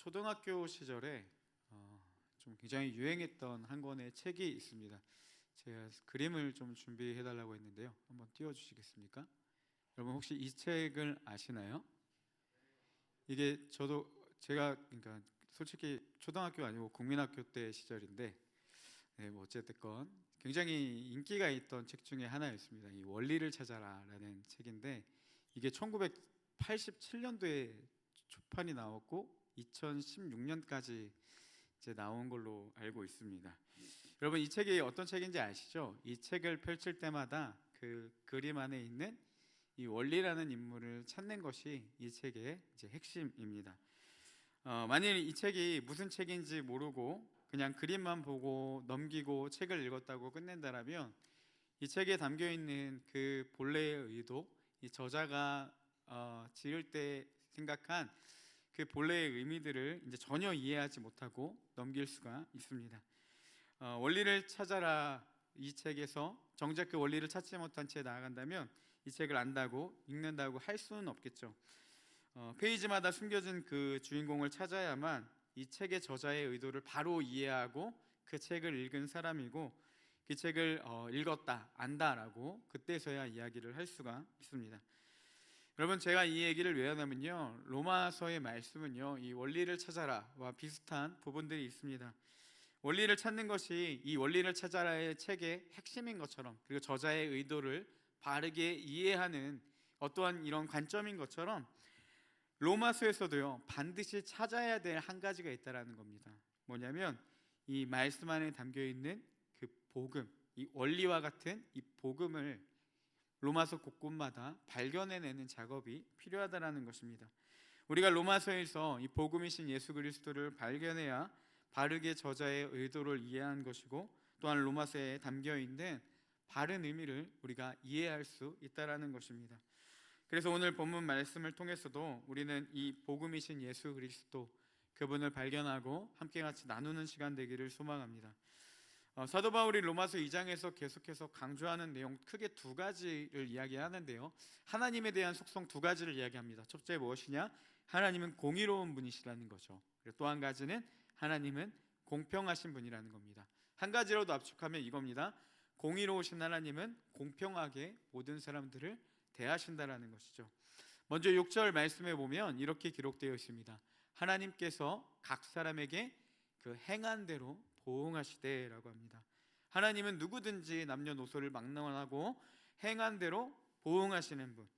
초등학교 시절에 좀 굉장히 유행했던 한 권의 책이 있습니다. 제가 그림을 좀 준비해 달라고 했는데요. 한번 띄워주시겠습니까? 여러분 혹시 이 책을 아시나요? 이게 제가 그러니까 솔직히 초등학교 아니고 국민학교 때 시절인데, 뭐 어쨌든 굉장히 인기가 있던 책 중에 하나였습니다. 이 원리를 찾아라라는 책인데, 이게 1987년도에 초판이 나왔고 2016년까지 이제 나온 걸로 알고 있습니다. 여러분 이 책이 어떤 책인지 아시죠? 이 책을 펼칠 때마다 그 그림 안에 있는 이 원리라는 인물을 찾는 것이 이 책의 이제 핵심입니다. 만일 이 책이 무슨 책인지 모르고 그냥 그림만 보고 넘기고 책을 읽었다고 끝낸다라면, 이 책에 담겨 있는 그 본래의 의도, 이 저자가 지을 때 생각한 그 본래의 의미들을 이제 전혀 이해하지 못하고 넘길 수가 있습니다. 원리를 찾아라, 이 책에서 정작 그 원리를 찾지 못한 채 나아간다면 이 책을 안다고 읽는다고 할 수는 없겠죠. 페이지마다 숨겨진 그 주인공을 찾아야만 이 책의 저자의 의도를 바로 이해하고 그 책을 읽은 사람이고, 그 책을 읽었다, 안다라고 그때서야 이야기를 할 수가 있습니다. 여러분 제가 이 얘기를 왜 하냐면요, 로마서의 말씀은요 이 원리를 찾아라와 비슷한 부분들이 있습니다. 원리를 찾는 것이 이 원리를 찾아라의 책의 핵심인 것처럼, 그리고 저자의 의도를 바르게 이해하는 어떠한 이런 관점인 것처럼, 로마서에서도요 반드시 찾아야 될 한 가지가 있다라는 겁니다. 뭐냐면 이 말씀 안에 담겨 있는 그 복음, 이 원리와 같은 이 복음을 로마서 곳곳마다 발견해내는 작업이 필요하다라는 것입니다. 우리가 로마서에서 이 복음이신 예수 그리스도를 발견해야 바르게 저자의 의도를 이해한 것이고, 또한 로마서에 담겨 있는 바른 의미를 우리가 이해할 수 있다라는 것입니다. 그래서 오늘 본문 말씀을 통해서도 우리는 이 복음이신 예수 그리스도, 그분을 발견하고 함께 같이 나누는 시간 되기를 소망합니다. 사도 바울이 로마서 2장에서 계속해서 강조하는 내용 크게 두 가지를 이야기하는데요, 하나님에 대한 속성 두 가지를 이야기합니다. 첫째 무엇이냐? 하나님은 공의로운 분이시라는 거죠. 그리고 또 한 가지는 하나님은 공평하신 분이라는 겁니다. 한 가지로도 압축하면 이겁니다. 공의로우신 하나님은 공평하게 모든 사람들을 대하신다라는 것이죠. 먼저 6절 말씀에 보면 이렇게 기록되어 있습니다. 하나님께서 각 사람에게 그 행한 대로 보응하시되라고 합니다. 하나님은 누구든지 남녀노소를 막론하고 행한 대로 보응하시는 분,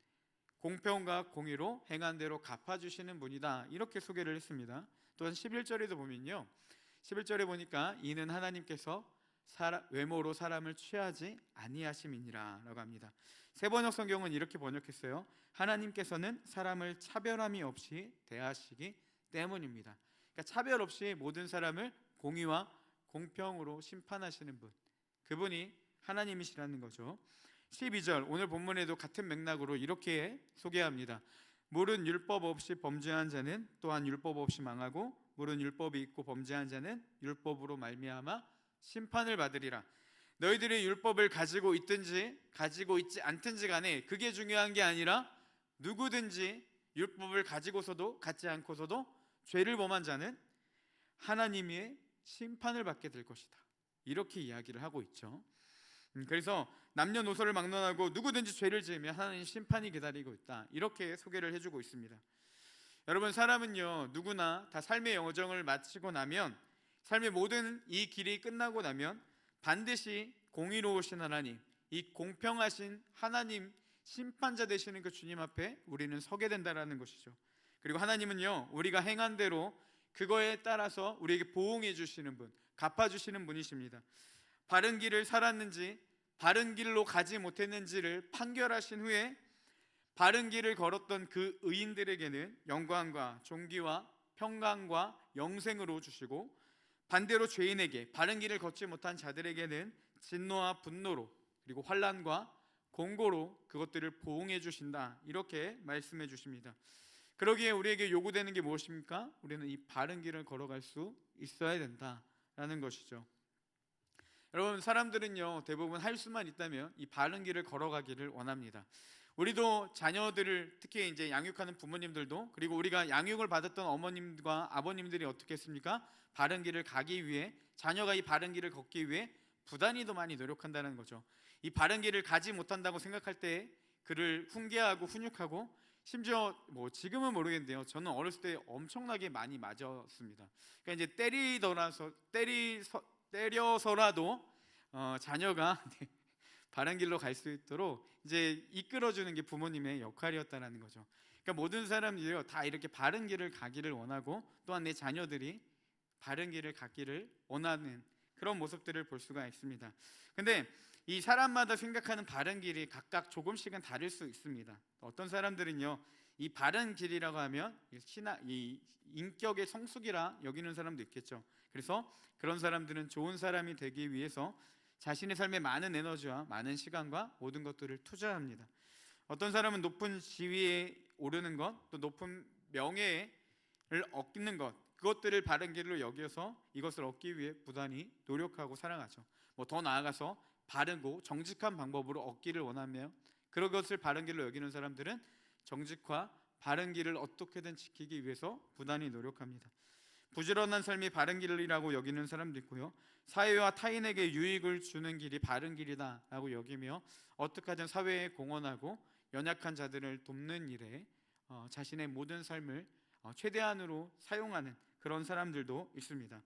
공평과 공의로 행한 대로 갚아주시는 분이다, 이렇게 소개를 했습니다. 또한 11절에도 보면요, 11절에 보니까 이는 하나님께서 외모로 사람을 취하지 아니하심이니라 라고 합니다. 세번역 성경은 이렇게 번역했어요. 하나님께서는 사람을 차별함이 없이 대하시기 때문입니다. 그러니까 차별 없이 모든 사람을 공의와 공평으로 심판하시는 분, 그분이 하나님이시라는 거죠. 12절 오늘 본문에도 같은 맥락으로 이렇게 소개합니다. 물은 율법 없이 범죄한 자는 또한 율법 없이 망하고, 물은 율법이 있고 범죄한 자는 율법으로 말미암아 심판을 받으리라. 너희들이 율법을 가지고 있든지 가지고 있지 않든지 간에 그게 중요한 게 아니라, 누구든지 율법을 가지고서도 갖지 않고서도 죄를 범한 자는 하나님의 심판을 받게 될 것이다, 이렇게 이야기를 하고 있죠. 그래서 남녀노소를 막론하고 누구든지 죄를 지으면 하나님 심판이 기다리고 있다, 이렇게 소개를 해주고 있습니다. 여러분 사람은요 누구나 다 삶의 여정을 마치고 나면, 삶의 모든 이 길이 끝나고 나면 반드시 공의로우신 하나님, 이 공평하신 하나님, 심판자 되시는 그 주님 앞에 우리는 서게 된다라는 것이죠. 그리고 하나님은요 우리가 행한 대로 그거에 따라서 우리에게 보응해 주시는 분, 갚아주시는 분이십니다. 바른 길을 살았는지 바른 길로 가지 못했는지를 판결하신 후에 바른 길을 걸었던 그 의인들에게는 영광과 존귀와 평강과 영생으로 주시고, 반대로 죄인에게, 바른 길을 걷지 못한 자들에게는 진노와 분노로, 그리고 환난과 공고로 그것들을 보응해 주신다, 이렇게 말씀해 주십니다. 그러기에 우리에게 요구되는 게 무엇입니까? 우리는 이 바른 길을 걸어갈 수 있어야 된다라는 것이죠. 여러분 사람들은요 대부분 할 수만 있다면 이 바른 길을 걸어가기를 원합니다. 우리도 자녀들을, 특히 이제 양육하는 부모님들도, 그리고 우리가 양육을 받았던 어머님과 아버님들이 어떻게 했습니까? 바른 길을 가기 위해, 자녀가 이 바른 길을 걷기 위해 부단히도 많이 노력한다는 거죠. 이 바른 길을 가지 못한다고 생각할 때 그를 훈계하고 훈육하고, 심지어 뭐 지금은 모르겠는데요, 저는 어렸을 때 엄청나게 많이 맞았습니다. 그러니까 이제 때려서라도 자녀가 바른 길로 갈 수 있도록 이제 이끌어주는 게 부모님의 역할이었다는 거죠. 그러니까 모든 사람들이요 다 이렇게 바른 길을 가기를 원하고, 또한 내 자녀들이 바른 길을 가기를 원하는 그런 모습들을 볼 수가 있습니다. 근데 이 사람마다 생각하는 바른 길이 각각 조금씩은 다를 수 있습니다. 어떤 사람들은요, 이 바른 길이라고 하면 이 인격의 성숙이라 여기는 사람도 있겠죠. 그래서 그런 사람들은 좋은 사람이 되기 위해서 자신의 삶에 많은 에너지와 많은 시간과 모든 것들을 투자합니다. 어떤 사람은 높은 지위에 오르는 것, 또 높은 명예를 얻는 것, 그것들을 바른 길로 여겨서 이것을 얻기 위해 부단히 노력하고 살아가죠. 뭐 더 나아가서 바르고 정직한 방법으로 얻기를 원하며, 그런 것을 바른 길로 여기는 사람들은 정직과 바른 길을 어떻게든 지키기 위해서 부단히 노력합니다. 부지런한 삶이 바른 길이라고 여기는 사람도 있고요, 사회와 타인에게 유익을 주는 길이 바른 길이다라고 여기며 어떻게 하든 사회에 공헌하고 연약한 자들을 돕는 일에 자신의 모든 삶을 최대한으로 사용하는 그런 사람들도 있습니다.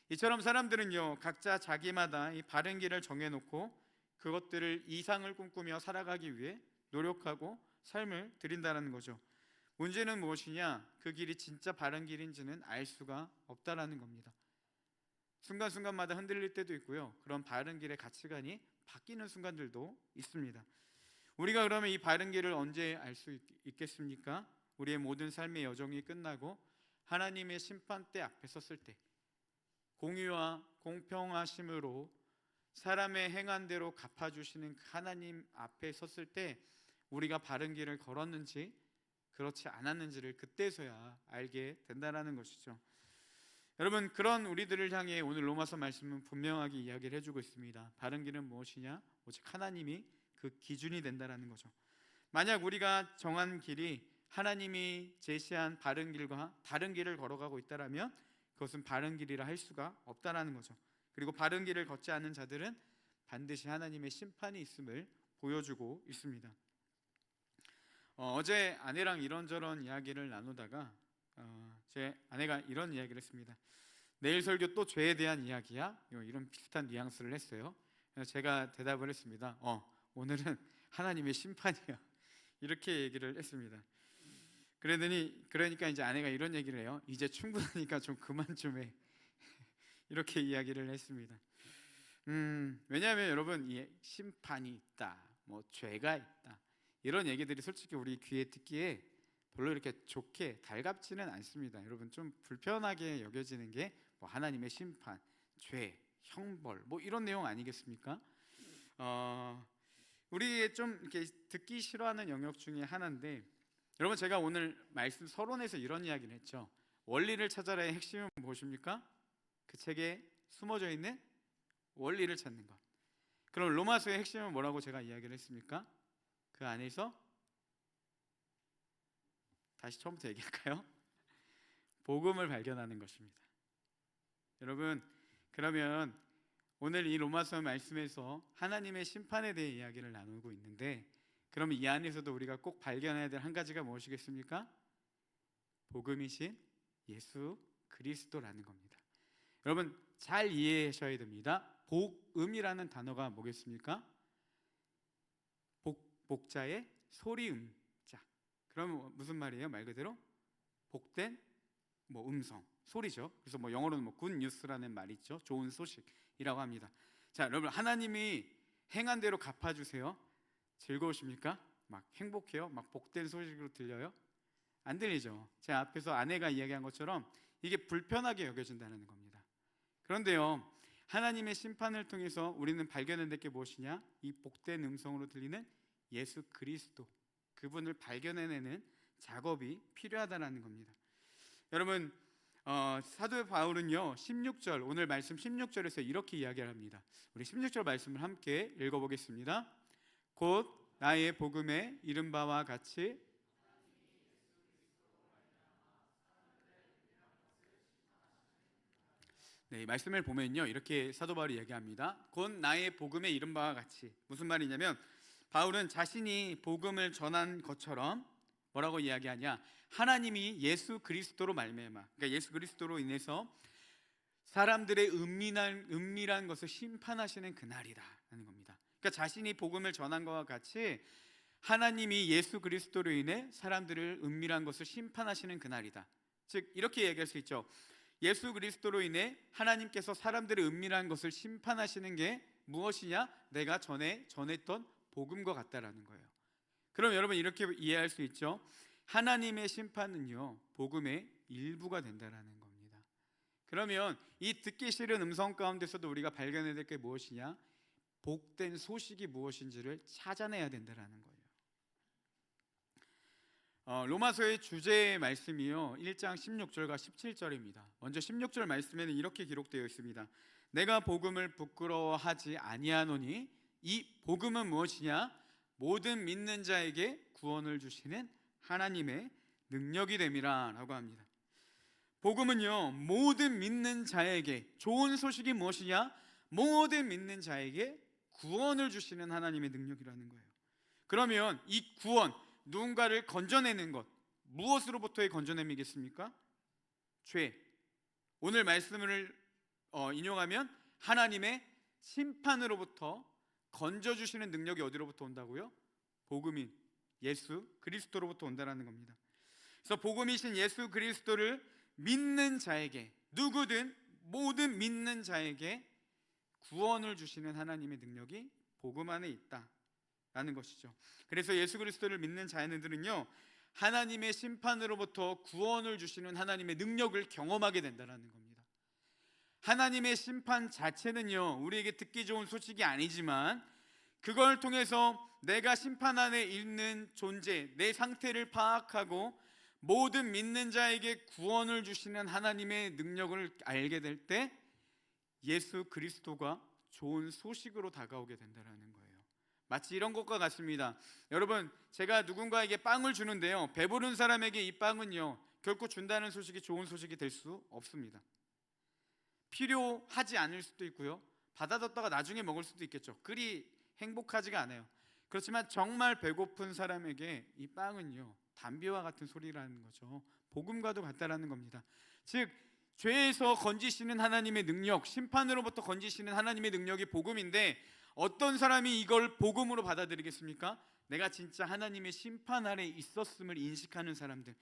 이처럼 사람들은요 각자 자기마다 이 바른 길을 정해놓고 그것들을 이상을 꿈꾸며 살아가기 위해 노력하고 삶을 드린다는 거죠. 문제는 무엇이냐? 그 길이 진짜 바른 길인지는 알 수가 없다라는 겁니다. 순간순간마다 흔들릴 때도 있고요, 그런 바른 길의 가치관이 바뀌는 순간들도 있습니다. 우리가 그러면 이 바른 길을 언제 알 수 있겠습니까? 우리의 모든 삶의 여정이 끝나고 하나님의 심판대 앞에 섰을 때, 공의와 공평하심으로 사람의 행한 대로 갚아주시는 하나님 앞에 섰을 때 우리가 바른 길을 걸었는지 그렇지 않았는지를 그때서야 알게 된다는 것이죠. 여러분, 그런 우리들을 향해 오늘 로마서 말씀은 분명하게 이야기를 해주고 있습니다. 바른 길은 무엇이냐? 오직 하나님이 그 기준이 된다는 거죠. 만약 우리가 정한 길이 하나님이 제시한 바른 길과 다른 길을 걸어가고 있다면 그것은 바른 길이라 할 수가 없다는 거죠. 그리고 바른 길을 걷지 않는 자들은 반드시 하나님의 심판이 있음을 보여주고 있습니다. 어제 아내랑 이런저런 이야기를 나누다가 제 아내가 이런 이야기를 했습니다. 내일 설교 또 죄에 대한 이야기야? 이런 비슷한 뉘앙스를 했어요. 그래서 제가 대답을 했습니다. 오늘은 하나님의 심판이야. 이렇게 얘기를 했습니다. 그러니까 이제 아내가 이런 얘기를 해요. 이제 충분하니까 좀 그만 좀 해. 이렇게 이야기를 했습니다. 왜냐하면 여러분, 이 심판이 있다, 뭐 죄가 있다, 이런 얘기들이 솔직히 우리 귀에 듣기에 별로 이렇게 좋게 달갑지는 않습니다. 여러분, 좀 불편하게 여겨지는 게 뭐 하나님의 심판, 죄, 형벌, 뭐 이런 내용 아니겠습니까? 우리 좀 이렇게 듣기 싫어하는 영역 중에 하나인데, 여러분, 제가 오늘 말씀 서론에서 이런 이야기를 했죠. 원리를 찾아라의 핵심은 무엇입니까? 그 책에 숨어져 있는 원리를 찾는 것. 그럼 로마서의 핵심은 뭐라고 제가 이야기를 했습니까? 그 안에서 다시 처음부터 얘기할까요? 복음을 발견하는 것입니다. 여러분, 그러면 오늘 이 로마서 말씀에서 하나님의 심판에 대해 이야기를 나누고 있는데, 그러면 이 안에서도 우리가 꼭 발견해야 될 한 가지가 무엇이겠습니까? 복음이신 예수 그리스도라는 겁니다. 여러분, 잘 이해하셔야 됩니다. 복음이라는 단어가 뭐겠습니까? 복자의 소리음자. 그러면 무슨 말이에요? 말 그대로 복된 음성, 소리죠. 그래서 영어로는 good news라는 말이 있죠. 좋은 소식이라고 합니다. 자, 여러분, 하나님이 행한 대로 갚아주세요. 즐거우십니까? 막 행복해요? 막 복된 소식으로 들려요? 안 들리죠? 제 앞에서 아내가 이야기한 것처럼 이게 불편하게 여겨진다는 겁니다. 그런데요, 하나님의 심판을 통해서 우리는 발견해낼 게 무엇이냐? 이 복된 음성으로 들리는 예수 그리스도, 그분을 발견해내는 작업이 필요하다는 겁니다. 여러분, 사도 바울은요 16절, 오늘 말씀 16절에서 이렇게 이야기를 합니다. 우리 16절 말씀을 함께 읽어보겠습니다. 곧 나의 복음에 이른 바와 같이 네, 이 말씀을 보면요 이렇게 사도 바울이 얘기합니다. 곧 나의 복음에 이른 바와 같이. 무슨 말이냐면 바울은 자신이 복음을 전한 것처럼 뭐라고 이야기하냐, 하나님이 예수 그리스도로 말미암아, 그러니까 예수 그리스도로 인해서 사람들의 은밀한 것을 심판하시는 그날이라는 겁니다. 그러니까 자신이 복음을 전한 것과 같이 하나님이 예수 그리스도로 인해 사람들을 은밀한 것을 심판하시는 그날이다. 즉 이렇게 얘기할 수 있죠. 예수 그리스도로 인해 하나님께서 사람들의 은밀한 것을 심판하시는 게 무엇이냐? 내가 전에 전했던 복음과 같다라는 거예요. 그럼 여러분 이렇게 이해할 수 있죠. 하나님의 심판은요 복음의 일부가 된다라는 겁니다. 그러면 이 듣기 싫은 음성 가운데서도 우리가 발견해야 될 게 무엇이냐? 복된 소식이 무엇인지를 찾아내야 된다라는 거예요. 로마서의 주제의 말씀이요 1장 16절과 17절입니다. 먼저 16절 말씀에는 이렇게 기록되어 있습니다. 내가 복음을 부끄러워하지 아니하노니 이 복음은 무엇이냐? 모든 믿는 자에게 구원을 주시는 하나님의 능력이 됨이라 라고 합니다. 복음은요 모든 믿는 자에게, 좋은 소식이 무엇이냐? 모든 믿는 자에게 구원을 주시는 하나님의 능력이라는 거예요. 그러면 이 구원, 누군가를 건져내는 것, 무엇으로부터의 건져냄이겠습니까? 죄. 오늘 말씀을 인용하면 하나님의 심판으로부터 건져주시는 능력이 어디로부터 온다고요? 복음인 예수 그리스도로부터 온다는 겁니다. 그래서 복음이신 예수 그리스도를 믿는 자에게, 누구든 모든 믿는 자에게 구원을 주시는 하나님의 능력이 복음 안에 있다라는 것이죠. 그래서 예수 그리스도를 믿는 자녀들은요 하나님의 심판으로부터 구원을 주시는 하나님의 능력을 경험하게 된다는 겁니다. 하나님의 심판 자체는요 우리에게 듣기 좋은 소식이 아니지만 그걸 통해서 내가 심판 안에 있는 존재, 내 상태를 파악하고 모든 믿는 자에게 구원을 주시는 하나님의 능력을 알게 될 때 예수 그리스도가 좋은 소식으로 다가오게 된다는 거예요. 마치 이런 것과 같습니다. 여러분, 제가 누군가에게 빵을 주는데요 배부른 사람에게 이 빵은요 결코 준다는 소식이 좋은 소식이 될 수 없습니다. 필요하지 않을 수도 있고요 받아뒀다가 나중에 먹을 수도 있겠죠. 그리 행복하지가 않아요. 그렇지만 정말 배고픈 사람에게 이 빵은요 담비와 같은 소리라는 거죠. 복음과도 같다라는 겁니다. 즉 죄에서 건지시는 하나님의 능력, 심판으로부터 건지시는 하나님의 능력이 복음인데 어떤 사람이 이걸 복음으로 받아들이겠습니까? 내가 진짜 하나님의 심판 아래 있었음을 인식하는 사람들,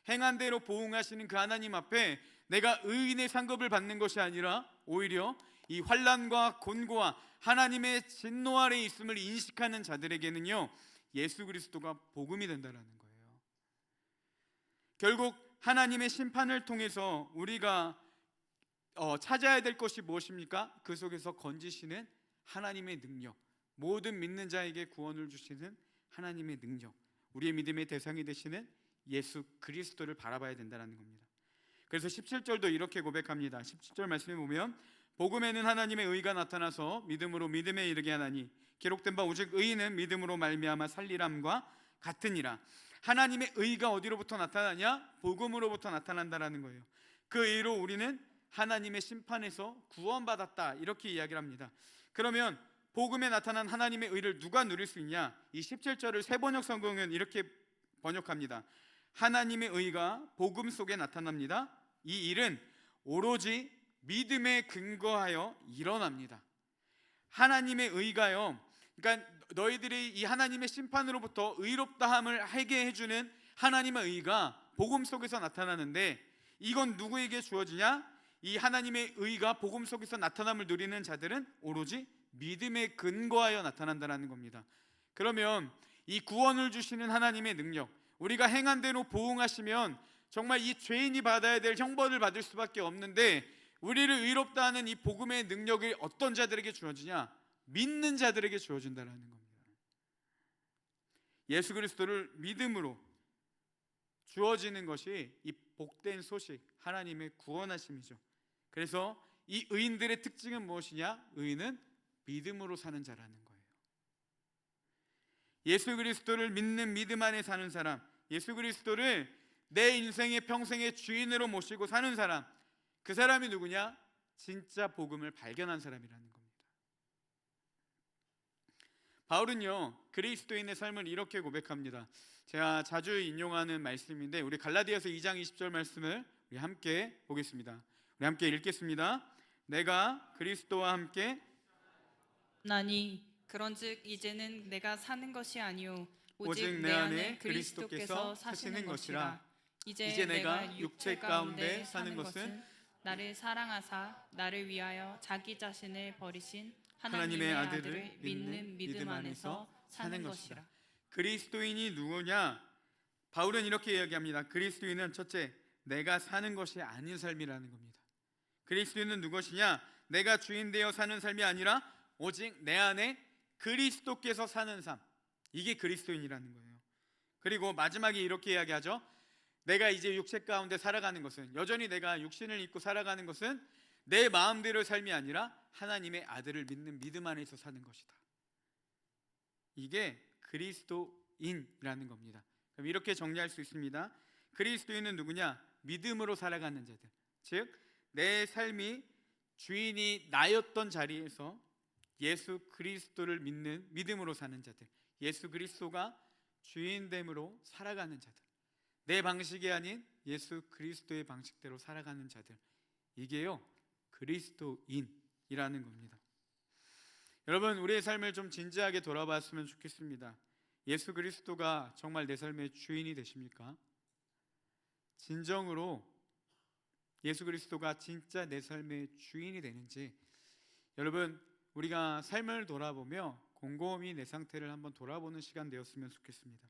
행한 대로 보응하시는 그 하나님 앞에 내가 의인의 상급을 받는 것이 아니라 오히려 이 환난과 곤고와 하나님의 진노 아래 있음을 인식하는 자들에게는요 예수 그리스도가 복음이 된다는 거예요. 결국 하나님의 심판을 통해서 우리가 찾아야 될 것이 무엇입니까? 그 속에서 건지시는 하나님의 능력, 모든 믿는 자에게 구원을 주시는 하나님의 능력, 우리의 믿음의 대상이 되시는 예수 그리스도를 바라봐야 된다는 겁니다. 그래서 17절도 이렇게 고백합니다. 17절 말씀에 보면 복음에는 하나님의 의가 나타나서 믿음으로 믿음에 이르게 하나니 기록된 바 오직 의인은 믿음으로 말미암아 살리람과 같으니라. 하나님의 의가 어디로부터 나타나냐? 복음으로부터 나타난다라는 거예요. 그 의로 우리는 하나님의 심판에서 구원받았다 이렇게 이야기를 합니다. 그러면 복음에 나타난 하나님의 의를 누가 누릴 수 있냐? 이 17절을 새번역 성경은 이렇게 번역합니다. 하나님의 의가 복음 속에 나타납니다. 이 일은 오로지 믿음에 근거하여 일어납니다. 하나님의 의가요, 그러니까 너희들이 이 하나님의 심판으로부터 의롭다함을 하게 해주는 하나님의 의가 복음 속에서 나타나는데 이건 누구에게 주어지냐? 이 하나님의 의가 복음 속에서 나타남을 누리는 자들은 오로지 믿음에 근거하여 나타난다는 겁니다. 그러면 이 구원을 주시는 하나님의 능력, 우리가 행한 대로 보응하시면 정말 이 죄인이 받아야 될 형벌을 받을 수밖에 없는데 우리를 의롭다 하는 이 복음의 능력이 어떤 자들에게 주어지냐? 믿는 자들에게 주어진다는 겁니다. 예수 그리스도를 믿음으로 주어지는 것이 이 복된 소식, 하나님의 구원하심이죠. 그래서 이 의인들의 특징은 무엇이냐? 의인은 믿음으로 사는 자라는 거예요. 예수 그리스도를 믿는 믿음 안에 사는 사람, 예수 그리스도를 내 인생의 평생의 주인으로 모시고 사는 사람, 그 사람이 누구냐? 진짜 복음을 발견한 사람이라는 겁니다. 바울은요, 그리스도인의 삶을 이렇게 고백합니다. 제가 자주 인용하는 말씀인데 우리 갈라디아서 2장 20절 말씀을 우리 함께 보겠습니다. 우리 함께 읽겠습니다. 내가 그리스도와 함께 나니 그런즉 이제는 내가 사는 것이 아니요 오직 내 안에 그리스도께서 사시는 것이라. 이제 내가 육체 가운데 사는 것은 나를 사랑하사 나를 위하여 자기 자신을 버리신 하나님의 아들을 믿는 믿음 안에서 사는 것이라. 그리스도인이 누구냐? 바울은 이렇게 이야기합니다. 그리스도인은 첫째, 내가 사는 것이 아닌 삶이라는 겁니다. 그리스도인은 누구시냐? 내가 주인 되어 사는 삶이 아니라 오직 내 안에 그리스도께서 사는 삶, 이게 그리스도인이라는 거예요. 그리고 마지막에 이렇게 이야기하죠. 내가 이제 육체 가운데 살아가는 것은, 여전히 내가 육신을 입고 살아가는 것은 내 마음대로 삶이 아니라 하나님의 아들을 믿는 믿음 안에서 사는 것이다. 이게 그리스도인이라는 겁니다. 그럼 이렇게 정리할 수 있습니다. 그리스도인은 누구냐? 믿음으로 살아가는 자들, 즉 내 삶이 주인이 나였던 자리에서 예수 그리스도를 믿는 믿음으로 사는 자들, 예수 그리스도가 주인됨으로 살아가는 자들, 내 방식이 아닌 예수 그리스도의 방식대로 살아가는 자들, 이게요 그리스도인이라는 겁니다. 여러분, 우리의 삶을 좀 진지하게 돌아봤으면 좋겠습니다. 예수 그리스도가 정말 내 삶의 주인이 되십니까? 진정으로 예수 그리스도가 진짜 내 삶의 주인이 되는지, 여러분 우리가 삶을 돌아보며 곰곰이 내 상태를 한번 돌아보는 시간 되었으면 좋겠습니다.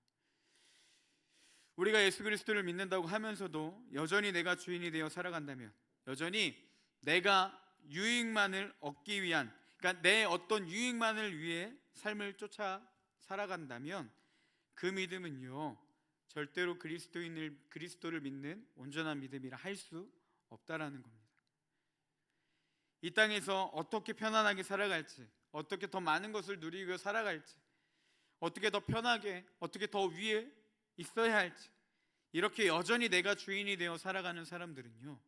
우리가 예수 그리스도를 믿는다고 하면서도 여전히 내가 주인이 되어 살아간다면, 여전히 내가 유익만을 얻기 위한, 그러니까 내 어떤 유익만을 위해 삶을 쫓아 살아간다면 그 믿음은요 절대로 그리스도를 믿는 온전한 믿음이라 할 수 없다라는 겁니다. 이 땅에서 어떻게 편안하게 살아갈지, 어떻게 더 많은 것을 누리고 살아갈지, 어떻게 더 편하게, 어떻게 더 위에 있어야 할지, 이렇게 여전히 내가 주인이 되어 살아가는 사람들은요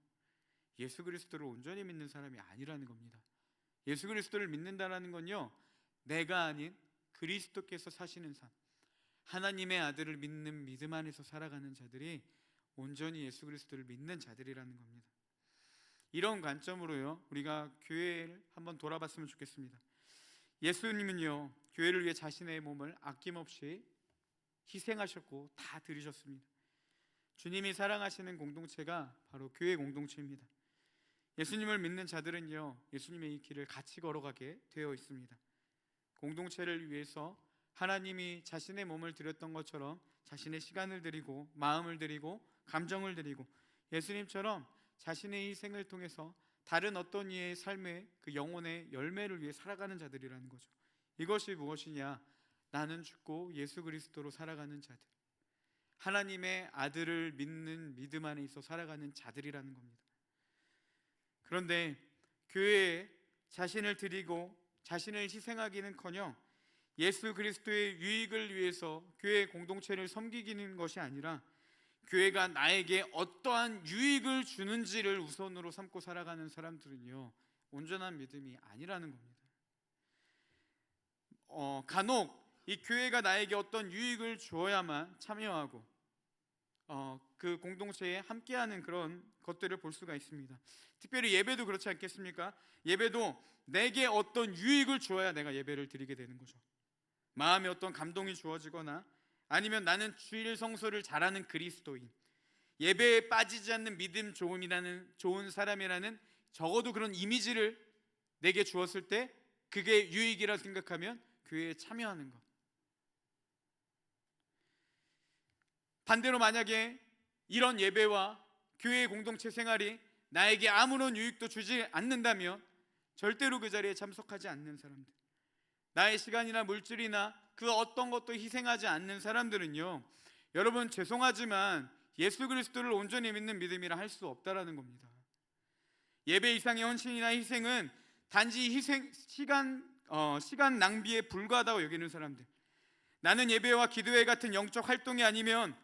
예수 그리스도를 온전히 믿는 사람이 아니라는 겁니다. 예수 그리스도를 믿는다라는 건요 내가 아닌 그리스도께서 사시는 삶, 하나님의 아들을 믿는 믿음 안에서 살아가는 자들이 온전히 예수 그리스도를 믿는 자들이라는 겁니다. 이런 관점으로요 우리가 교회를 한번 돌아봤으면 좋겠습니다. 예수님은요 교회를 위해 자신의 몸을 아낌없이 희생하셨고 다 드리셨습니다. 주님이 사랑하시는 공동체가 바로 교회 공동체입니다. 예수님을 믿는 자들은요 예수님의 이 길을 같이 걸어가게 되어 있습니다. 공동체를 위해서 하나님이 자신의 몸을 드렸던 것처럼 자신의 시간을 드리고 마음을 드리고 감정을 드리고 예수님처럼 자신의 희생을 통해서 다른 어떤 이의 삶의 그 영혼의 열매를 위해 살아가는 자들이라는 거죠. 이것이 무엇이냐? 나는 죽고 예수 그리스도로 살아가는 자들, 하나님의 아들을 믿는 믿음 안에 있어 살아가는 자들이라는 겁니다. 그런데 교회에 자신을 드리고 자신을 희생하기는커녕 예수 그리스도의 유익을 위해서 교회 공동체를 섬기기는 것이 아니라 교회가 나에게 어떠한 유익을 주는지를 우선으로 삼고 살아가는 사람들은요 온전한 믿음이 아니라는 겁니다. 간혹 이 교회가 나에게 어떤 유익을 주어야만 참여하고 그 공동체에 함께하는 그런 것들을 볼 수가 있습니다. 특별히 예배도 그렇지 않겠습니까? 예배도 내게 어떤 유익을 주어야 내가 예배를 드리게 되는 거죠. 마음에 어떤 감동이 주어지거나 아니면 나는 주일 성소를 잘하는 그리스도인, 예배에 빠지지 않는 믿음 좋은 사람이라는 적어도 그런 이미지를 내게 주었을 때 그게 유익이라 생각하면 교회에 참여하는 것. 반대로 만약에 이런 예배와 교회 공동체 생활이 나에게 아무런 유익도 주지 않는다면 절대로 그 자리에 참석하지 않는 사람들, 나의 시간이나 물질이나 그 어떤 것도 희생하지 않는 사람들은요 여러분 죄송하지만 예수 그리스도를 온전히 믿는 믿음이라 할 수 없다라는 겁니다. 예배 이상의 헌신이나 희생은 단지 시간 낭비에 불과하다고 여기는 사람들, 나는 예배와 기도회 같은 영적 활동이 아니면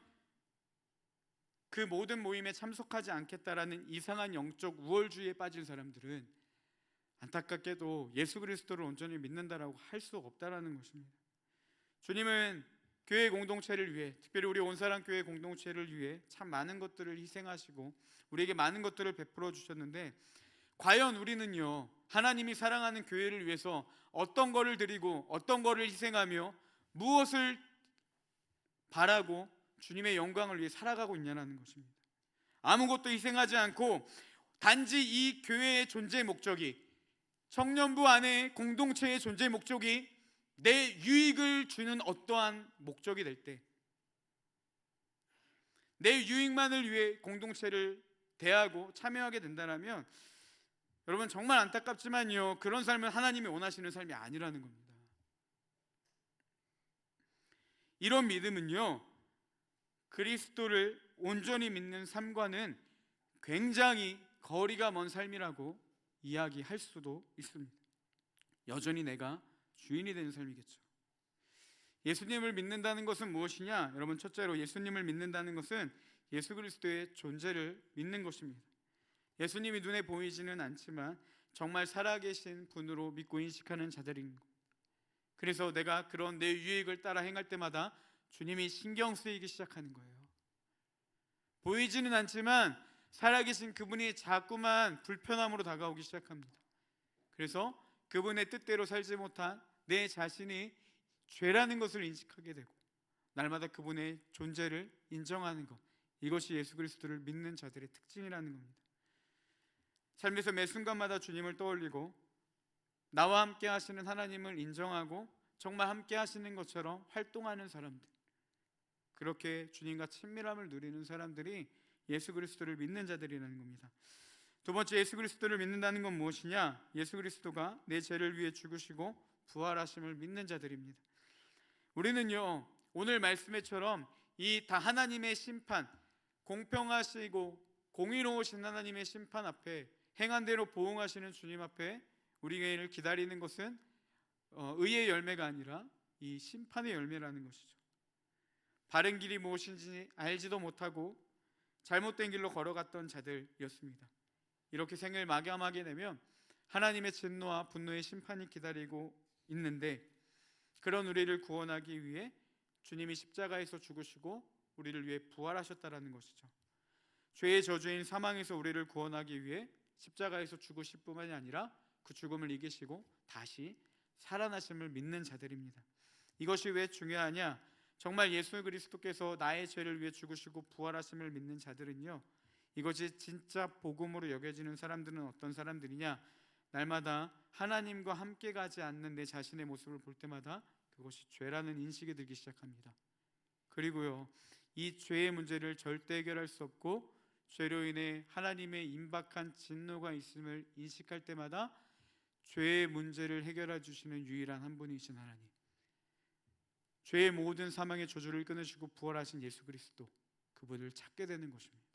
그 모든 모임에 참석하지 않겠다라는 이상한 영적 우월주의에 빠진 사람들은 안타깝게도 예수 그리스도를 온전히 믿는다라고 할 수 없다라는 것입니다. 주님은 교회 공동체를 위해, 특별히 우리 온사랑 교회 공동체를 위해 참 많은 것들을 희생하시고 우리에게 많은 것들을 베풀어 주셨는데, 과연 우리는요, 하나님이 사랑하는 교회를 위해서 어떤 거를 드리고 어떤 거를 희생하며 무엇을 바라고 주님의 영광을 위해 살아가고 있냐는 것입니다. 아무것도 희생하지 않고 단지 이 교회의 존재 목적이, 청년부 안에 공동체의 존재 목적이 내 유익을 주는 어떠한 목적이 될 때, 내 유익만을 위해 공동체를 대하고 참여하게 된다면 여러분 정말 안타깝지만요, 그런 삶은 하나님이 원하시는 삶이 아니라는 겁니다. 이런 믿음은요, 그리스도를 온전히 믿는 삶과는 굉장히 거리가 먼 삶이라고 이야기할 수도 있습니다. 여전히 내가 주인이 되는 삶이겠죠. 예수님을 믿는다는 것은 무엇이냐? 여러분, 첫째로 예수님을 믿는다는 것은 예수 그리스도의 존재를 믿는 것입니다. 예수님이 눈에 보이지는 않지만 정말 살아계신 분으로 믿고 인식하는 자들인 것. 그래서 내가 그런 내 유익을 따라 행할 때마다 주님이 신경 쓰이기 시작하는 거예요. 보이지는 않지만 살아계신 그분이 자꾸만 불편함으로 다가오기 시작합니다. 그래서 그분의 뜻대로 살지 못한 내 자신이 죄라는 것을 인식하게 되고 날마다 그분의 존재를 인정하는 것, 이것이 예수 그리스도를 믿는 자들의 특징이라는 겁니다. 삶에서 매 순간마다 주님을 떠올리고 나와 함께 하시는 하나님을 인정하고 정말 함께 하시는 것처럼 활동하는 사람들, 그렇게 주님과 친밀함을 누리는 사람들이 예수 그리스도를 믿는 자들이라는 겁니다. 두 번째, 예수 그리스도를 믿는다는 건 무엇이냐? 예수 그리스도가 내 죄를 위해 죽으시고 부활하심을 믿는 자들입니다. 우리는요, 오늘 말씀에처럼 이 다 하나님의 심판, 공평하시고 공의로우신 하나님의 심판 앞에 행한 대로 보응하시는 주님 앞에 우리를 기다리는 것은 의의 열매가 아니라 이 심판의 열매라는 것이죠. 바른 길이 무엇인지 알지도 못하고 잘못된 길로 걸어갔던 자들이었습니다. 이렇게 생을 마감하게 되면 하나님의 진노와 분노의 심판이 기다리고 있는데, 그런 우리를 구원하기 위해 주님이 십자가에서 죽으시고 우리를 위해 부활하셨다라는 것이죠. 죄의 저주인 사망에서 우리를 구원하기 위해 십자가에서 죽으실 뿐만이 아니라 그 죽음을 이기시고 다시 살아나심을 믿는 자들입니다. 이것이 왜 중요하냐? 정말 예수 그리스도께서 나의 죄를 위해 죽으시고 부활하심을 믿는 자들은요, 이것이 진짜 복음으로 여겨지는 사람들은 어떤 사람들이냐? 날마다 하나님과 함께 가지 않는 내 자신의 모습을 볼 때마다 그것이 죄라는 인식이 들기 시작합니다. 그리고요, 이 죄의 문제를 절대 해결할 수 없고 죄로 인해 하나님의 임박한 진노가 있음을 인식할 때마다 죄의 문제를 해결해 주시는 유일한 한 분이신 하나님, 죄의 모든 사망의 저주를 끊으시고 부활하신 예수 그리스도, 그분을 찾게 되는 것입니다.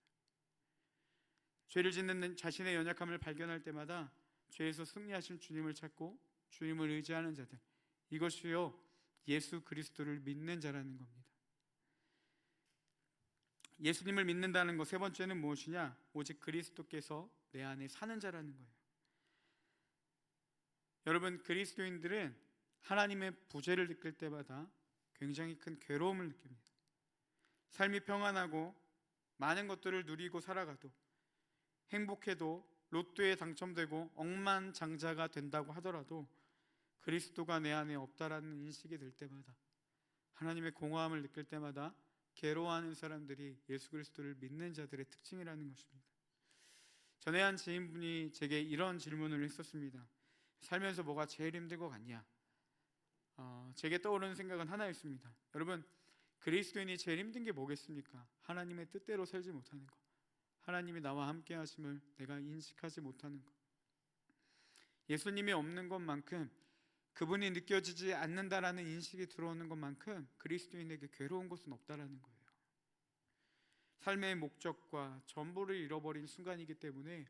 죄를 짓는 자신의 연약함을 발견할 때마다 죄에서 승리하신 주님을 찾고 주님을 의지하는 자들, 이것이요 예수 그리스도를 믿는 자라는 겁니다. 예수님을 믿는다는 것, 세 번째는 무엇이냐? 오직 그리스도께서 내 안에 사는 자라는 거예요. 여러분, 그리스도인들은 하나님의 부재를 느낄 때마다 굉장히 큰 괴로움을 느낍니다. 삶이 평안하고 많은 것들을 누리고 살아가도, 행복해도, 로또에 당첨되고 억만장자가 된다고 하더라도 그리스도가 내 안에 없다라는 인식이 들 때마다, 하나님의 공허함을 느낄 때마다 괴로워하는 사람들이 예수 그리스도를 믿는 자들의 특징이라는 것입니다. 전에 한 지인분이 제게 이런 질문을 했었습니다. 살면서 뭐가 제일 힘든 것 같냐? 제게 떠오르는 생각은 하나였습니다. 여러분, 그리스도인이 제일 힘든 게 뭐겠습니까? 하나님의 뜻대로 살지 못하는 것, 하나님이 나와 함께 하심을 내가 인식하지 못하는 것. 예수님이 없는 것만큼, 그분이 느껴지지 않는다라는 인식이 들어오는 것만큼 그리스도인에게 괴로운 것은 없다라는 거예요. 삶의 목적과 전부를 잃어버린 순간이기 때문에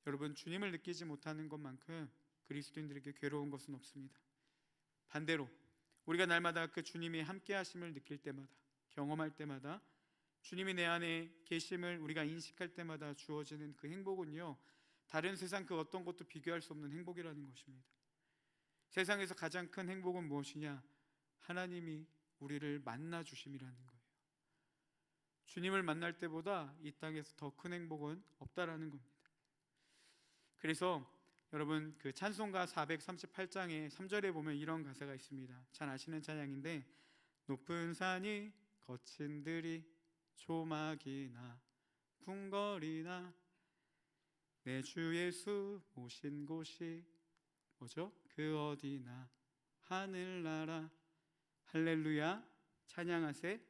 여러분, 주님을 느끼지 못하는 것만큼 그리스도인들에게 괴로운 것은 없습니다. 반대로 우리가 날마다 그 주님의 함께 하심을 느낄 때마다, 경험할 때마다, 주님이 내 안에 계심을 우리가 인식할 때마다 주어지는 그 행복은요, 다른 세상 그 어떤 것도 비교할 수 없는 행복이라는 것입니다. 세상에서 가장 큰 행복은 무엇이냐? 하나님이 우리를 만나 주심이라는 거예요. 주님을 만날 때보다 이 땅에서 더 큰 행복은 없다라는 겁니다. 그래서 여러분, 그 찬송가 438장의 3절에 보면 이런 가사가 있습니다. 잘 아시는 찬양인데, 높은 산이 거친 들이 조막이나 궁궐이나 내 주 예수 오신 곳이 뭐죠? 그 어디나 하늘나라 할렐루야 찬양하세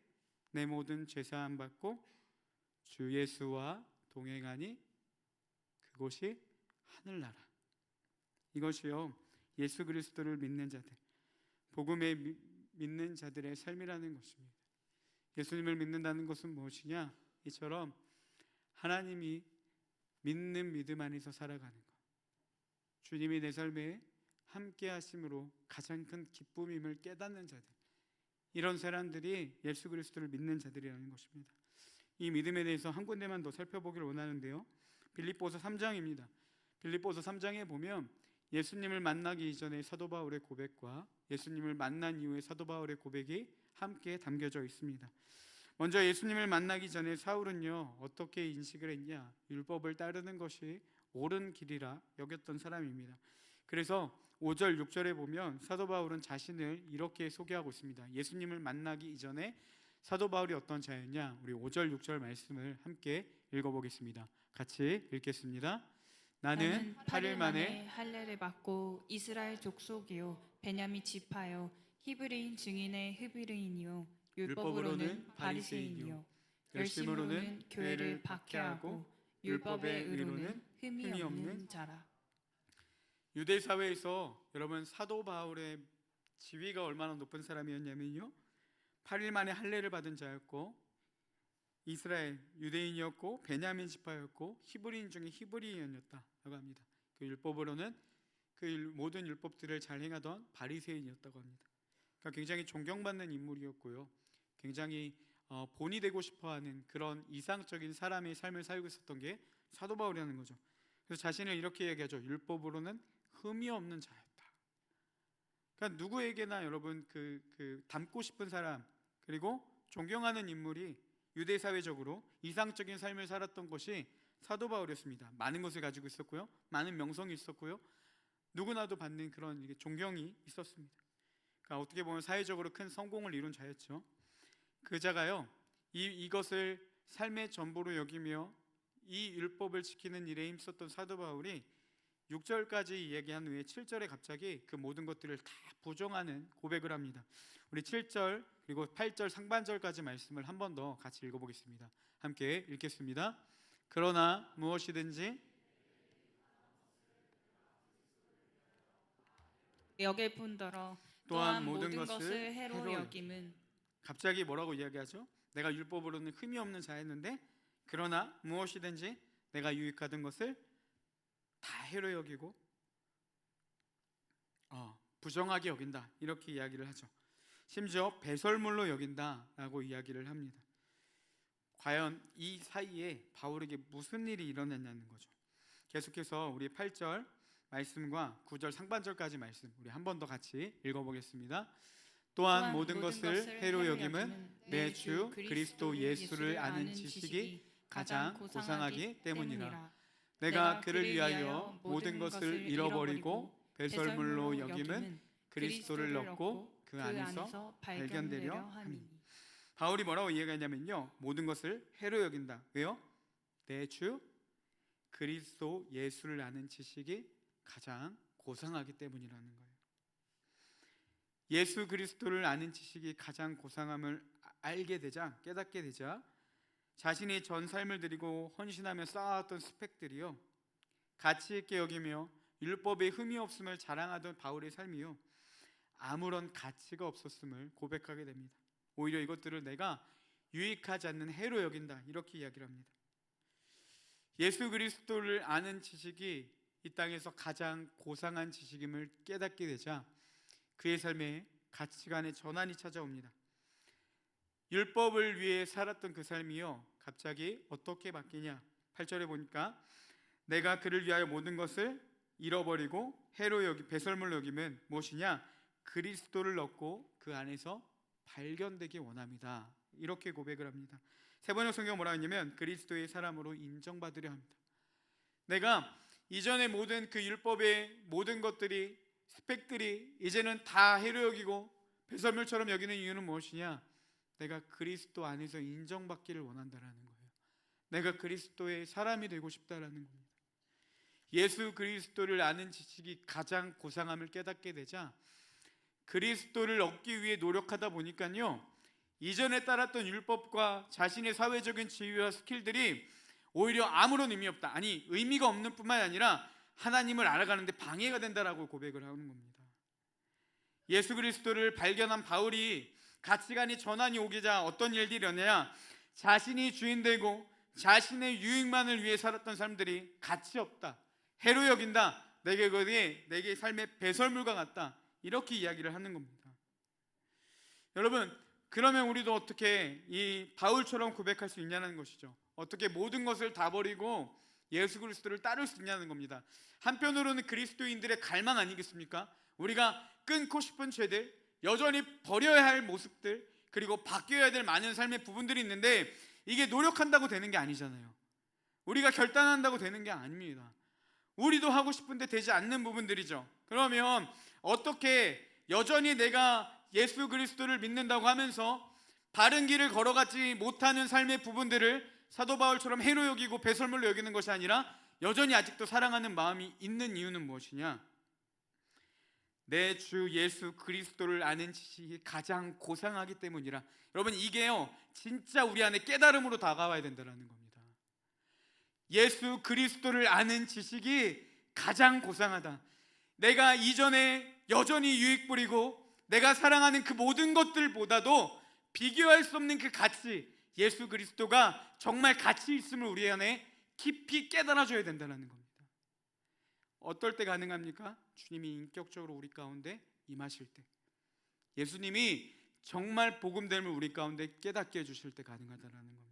내 모든 죄사함 받고 주 예수와 동행하니 그곳이 하늘나라. 이것이요, 예수 그리스도를 믿는 자들, 복음에 믿는 자들의 삶이라는 것입니다. 예수님을 믿는다는 것은 무엇이냐? 이처럼 하나님이 믿는 믿음 안에서 살아가는 것, 주님이 내 삶에 함께 하심으로 가장 큰 기쁨임을 깨닫는 자들, 이런 사람들이 예수 그리스도를 믿는 자들이라는 것입니다. 이 믿음에 대해서 한 군데만 더 살펴보기를 원하는데요, 빌립보서 3장입니다. 빌립보서 3장에 보면 예수님을 만나기 이전의 사도 바울의 고백과 예수님을 만난 이후의 사도 바울의 고백이 함께 담겨져 있습니다. 먼저 예수님을 만나기 전에 사울은요, 어떻게 인식을 했냐? 율법을 따르는 것이 옳은 길이라 여겼던 사람입니다. 그래서 5절 6절에 보면 사도 바울은 자신을 이렇게 소개하고 있습니다. 예수님을 만나기 이전에 사도 바울이 어떤 자였냐? 우리 5절 6절 말씀을 함께 읽어보겠습니다. 같이 읽겠습니다. 나는 8일 만에 할례를 받고 이스라엘 족속이요 베냐민 지파요 히브리인 증인의 히브리인이요 율법으로는 바리새인이요 열심으로는 교회를 박해하고 율법의 의로는 흠이 없는 자라. 유대 사회에서 여러분, 사도 바울의 지위가 얼마나 높은 사람이었냐면요, 8일 만에 할례를 받은 자였고 이스라엘 유대인이었고 베냐민 지파였고 히브리인 중에 히브리인이었다고 합니다. 그 율법으로는 그 모든 율법들을 잘 행하던 바리새인이었다고 합니다. 그러니까 굉장히 존경받는 인물이었고요, 굉장히 본이 되고 싶어하는 그런 이상적인 사람의 삶을 살고 있었던 게 사도 바울이라는 거죠. 그래서 자신을 이렇게 얘기하죠. 율법으로는 흠이 없는 자였다. 그러니까 누구에게나 여러분 그 닮고 싶은 사람, 그리고 존경하는 인물이 유대 사회적으로 이상적인 삶을 살았던 것이 사도 바울이었습니다. 많은 것을 가지고 있었고요, 많은 명성이 있었고요, 누구나도 받는 그런 존경이 있었습니다. 그러니까 어떻게 보면 사회적으로 큰 성공을 이룬 자였죠. 그 자가요, 이것을 삶의 전부로 여기며 이 율법을 지키는 일에 힘썼던 사도 바울이 6절까지 이야기한 후에 7절에 갑자기 그 모든 것들을 다 부정하는 고백을 합니다. 우리 7절 그리고 8절 상반절까지 말씀을 한 번 더 같이 읽어보겠습니다. 함께 읽겠습니다. 그러나 무엇이든지 여길 뿐더러 또한 모든 것을 해로 여김은. 갑자기 뭐라고 이야기하죠? 내가 율법으로는 흠이 없는 자였는데 그러나 무엇이든지 내가 유익하던 것을 다 해로 여기고 부정하게 여긴다, 이렇게 이야기를 하죠. 심지어 배설물로 여긴다라고 이야기를 합니다. 과연 이 사이에 바울에게 무슨 일이 일어났냐는 거죠. 계속해서 우리 8절 말씀과 9절 상반절까지 말씀 우리 한 번 더 같이 읽어보겠습니다. 또한 모든 것을 해로 여김은 내 주 그리스도 예수를 아는 지식이 가장 고상하기 때문이라. 내가 그를 위하여 모든 것을 잃어버리고 배설물로 여김은 그리스도를 얻고 그 안에서 발견되려 함이니. 바울이 뭐라고 이야기하냐면요, 모든 것을 해로 여긴다. 왜요? 내 주 그리스도 예수를 아는 지식이 가장 고상하기 때문이라는 거예요. 예수 그리스도를 아는 지식이 가장 고상함을 알게 되자, 깨닫게 되자 자신이 전 삶을 드리고 헌신하며 쌓아왔던 스펙들이요, 가치 있게 여기며 율법에 흠이 없음을 자랑하던 바울의 삶이요, 아무런 가치가 없었음을 고백하게 됩니다. 오히려 이것들을 내가 유익하지 않는 해로 여긴다, 이렇게 이야기를 합니다. 예수 그리스도를 아는 지식이 이 땅에서 가장 고상한 지식임을 깨닫게 되자 그의 삶에 가치관의 전환이 찾아옵니다. 율법을 위해 살았던 그 삶이요 갑자기 어떻게 바뀌냐? 8절에 보니까 내가 그를 위하여 모든 것을 잃어버리고 해로 여기 배설물로 여기면 무엇이냐? 그리스도를 얻고 그 안에서 발견되기 원합니다. 이렇게 고백을 합니다. 세번역 성경 뭐라 했냐면 그리스도의 사람으로 인정받으려 합니다. 내가 이전의 모든 그 율법의 모든 것들이 스펙들이 이제는 다 해로 여기고 배설물처럼 여기는 이유는 무엇이냐? 내가 그리스도 안에서 인정받기를 원한다라는 거예요. 내가 그리스도의 사람이 되고 싶다라는 겁니다. 예수 그리스도를 아는 지식이 가장 고상함을 깨닫게 되자 그리스도를 얻기 위해 노력하다 보니까요 이전에 따랐던 율법과 자신의 사회적인 지위와 스킬들이 오히려 아무런 의미 없다, 아니 의미가 없는 뿐만 아니라 하나님을 알아가는데 방해가 된다라고 고백을 하는 겁니다. 예수 그리스도를 발견한 바울이 가치관이 전환이 오기자 어떤 일들이 일어나냐? 자신이 주인되고 자신의 유익만을 위해 살았던 사람들이 가치 없다, 해로 여긴다, 내게 삶의 배설물과 같다, 이렇게 이야기를 하는 겁니다. 여러분, 그러면 우리도 어떻게 이 바울처럼 고백할 수 있냐는 것이죠. 어떻게 모든 것을 다 버리고 예수 그리스도를 따를 수 있냐는 겁니다. 한편으로는 그리스도인들의 갈망 아니겠습니까? 우리가 끊고 싶은 죄들, 여전히 버려야 할 모습들, 그리고 바뀌어야 될 많은 삶의 부분들이 있는데 이게 노력한다고 되는 게 아니잖아요. 우리가 결단한다고 되는 게 아닙니다. 우리도 하고 싶은데 되지 않는 부분들이죠. 그러면 어떻게 여전히 내가 예수 그리스도를 믿는다고 하면서 바른 길을 걸어가지 못하는 삶의 부분들을 사도 바울처럼 해로 여기고 배설물로 여기는 것이 아니라 여전히 아직도 사랑하는 마음이 있는 이유는 무엇이냐? 내 주 예수 그리스도를 아는 지식이 가장 고상하기 때문이라. 여러분, 이게요 진짜 우리 안에 깨달음으로 다가와야 된다는 겁니다. 예수 그리스도를 아는 지식이 가장 고상하다. 내가 이전에 여전히 유익 부리고 내가 사랑하는 그 모든 것들보다도 비교할 수 없는 그 가치, 예수 그리스도가 정말 가치 있음을 우리 안에 깊이 깨달아줘야 된다는 겁니다. 어떨 때 가능합니까? 주님이 인격적으로 우리 가운데 임하실 때, 예수님이 정말 복음됨을 우리 가운데 깨닫게 해주실 때 가능하다는 겁니다.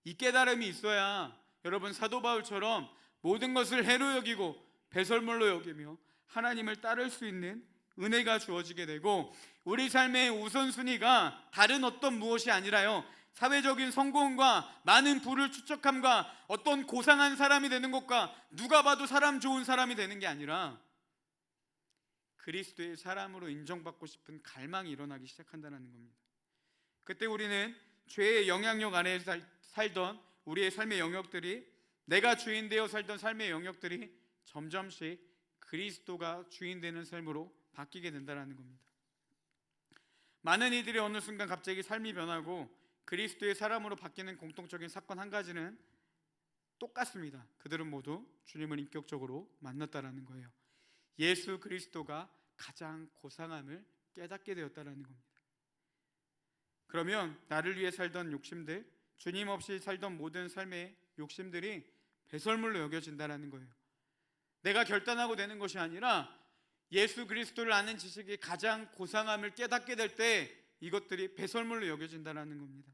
이 깨달음이 있어야 여러분 사도 바울처럼 모든 것을 해로 여기고 배설물로 여기며 하나님을 따를 수 있는 은혜가 주어지게 되고, 우리 삶의 우선순위가 다른 어떤 무엇이 아니라요 사회적인 성공과 많은 부를 축적함과 어떤 고상한 사람이 되는 것과 누가 봐도 사람 좋은 사람이 되는 게 아니라 그리스도의 사람으로 인정받고 싶은 갈망이 일어나기 시작한다는 겁니다. 그때 우리는 죄의 영향력 안에 살던 우리의 삶의 영역들이, 내가 주인 되어 살던 삶의 영역들이 점점씩 그리스도가 주인 되는 삶으로 바뀌게 된다는 겁니다. 많은 이들이 어느 순간 갑자기 삶이 변하고 그리스도의 사람으로 바뀌는 공통적인 사건 한 가지는 똑같습니다. 그들은 모두 주님을 인격적으로 만났다라는 거예요. 예수 그리스도가 가장 고상함을 깨닫게 되었다라는 겁니다. 그러면 나를 위해 살던 욕심들, 주님 없이 살던 모든 삶의 욕심들이 배설물로 여겨진다라는 거예요. 내가 결단하고 되는 것이 아니라 예수 그리스도를 아는 지식이 가장 고상함을 깨닫게 될 때 이것들이 배설물로 여겨진다는 겁니다.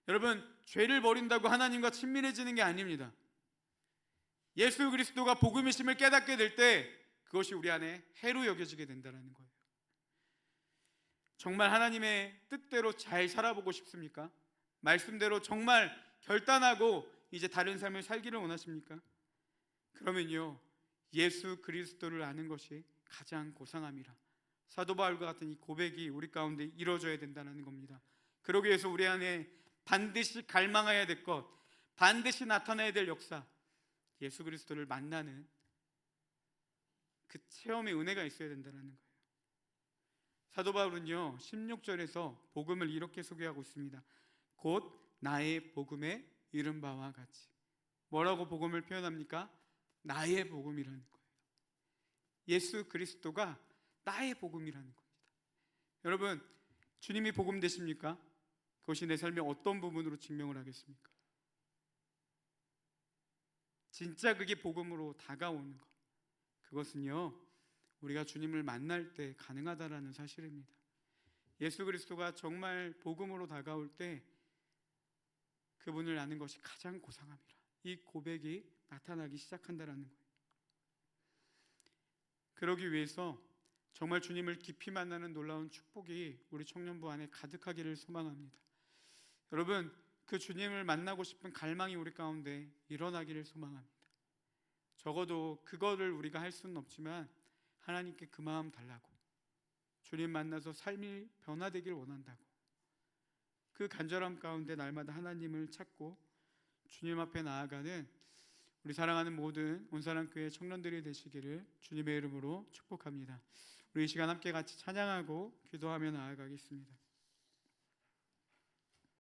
여러분, 죄를 버린다고 하나님과 친밀해지는 게 아닙니다. 예수 그리스도가 복음이심을 깨닫게 될 때 그것이 우리 안에 해로 여겨지게 된다는 거예요. 정말 하나님의 뜻대로 잘 살아보고 싶습니까? 말씀대로 정말 결단하고 이제 다른 삶을 살기를 원하십니까? 그러면요 예수 그리스도를 아는 것이 가장 고상함이라 사도 바울과 같은 이 고백이 우리 가운데 이루어져야 된다는 겁니다. 그러기 위해서 우리 안에 반드시 갈망해야 될 것, 반드시 나타나야 될 역사, 예수 그리스도를 만나는 그 체험의 은혜가 있어야 된다는 거예요. 사도 바울은요 16절에서 복음을 이렇게 소개하고 있습니다. 곧 나의 복음의 이른 바와 같이. 뭐라고 복음을 표현합니까? 나의 복음이라는 거예요. 예수 그리스도가 나의 복음이라는 겁니다. 여러분, 주님이 복음 되십니까? 그것이 내 삶의 어떤 부분으로 증명을 하겠습니까? 진짜 그게 복음으로 다가오는 것, 그것은요 우리가 주님을 만날 때 가능하다라는 사실입니다. 예수 그리스도가 정말 복음으로 다가올 때 그분을 아는 것이 가장 고상함이라. 이 고백이 나타나기 시작한다라는 거예요. 그러기 위해서 정말 주님을 깊이 만나는 놀라운 축복이 우리 청년부 안에 가득하기를 소망합니다. 여러분, 그 주님을 만나고 싶은 갈망이 우리 가운데 일어나기를 소망합니다. 적어도 그거를 우리가 할 수는 없지만 하나님께 그 마음 달라고, 주님 만나서 삶이 변화되길 원한다고, 그 간절함 가운데 날마다 하나님을 찾고 주님 앞에 나아가는 우리 사랑하는 모든 온사랑교회 청년들이 되시기를 주님의 이름으로 축복합니다. 우리 이 시간 함께 같이 찬양하고 기도하며 나아가겠습니다.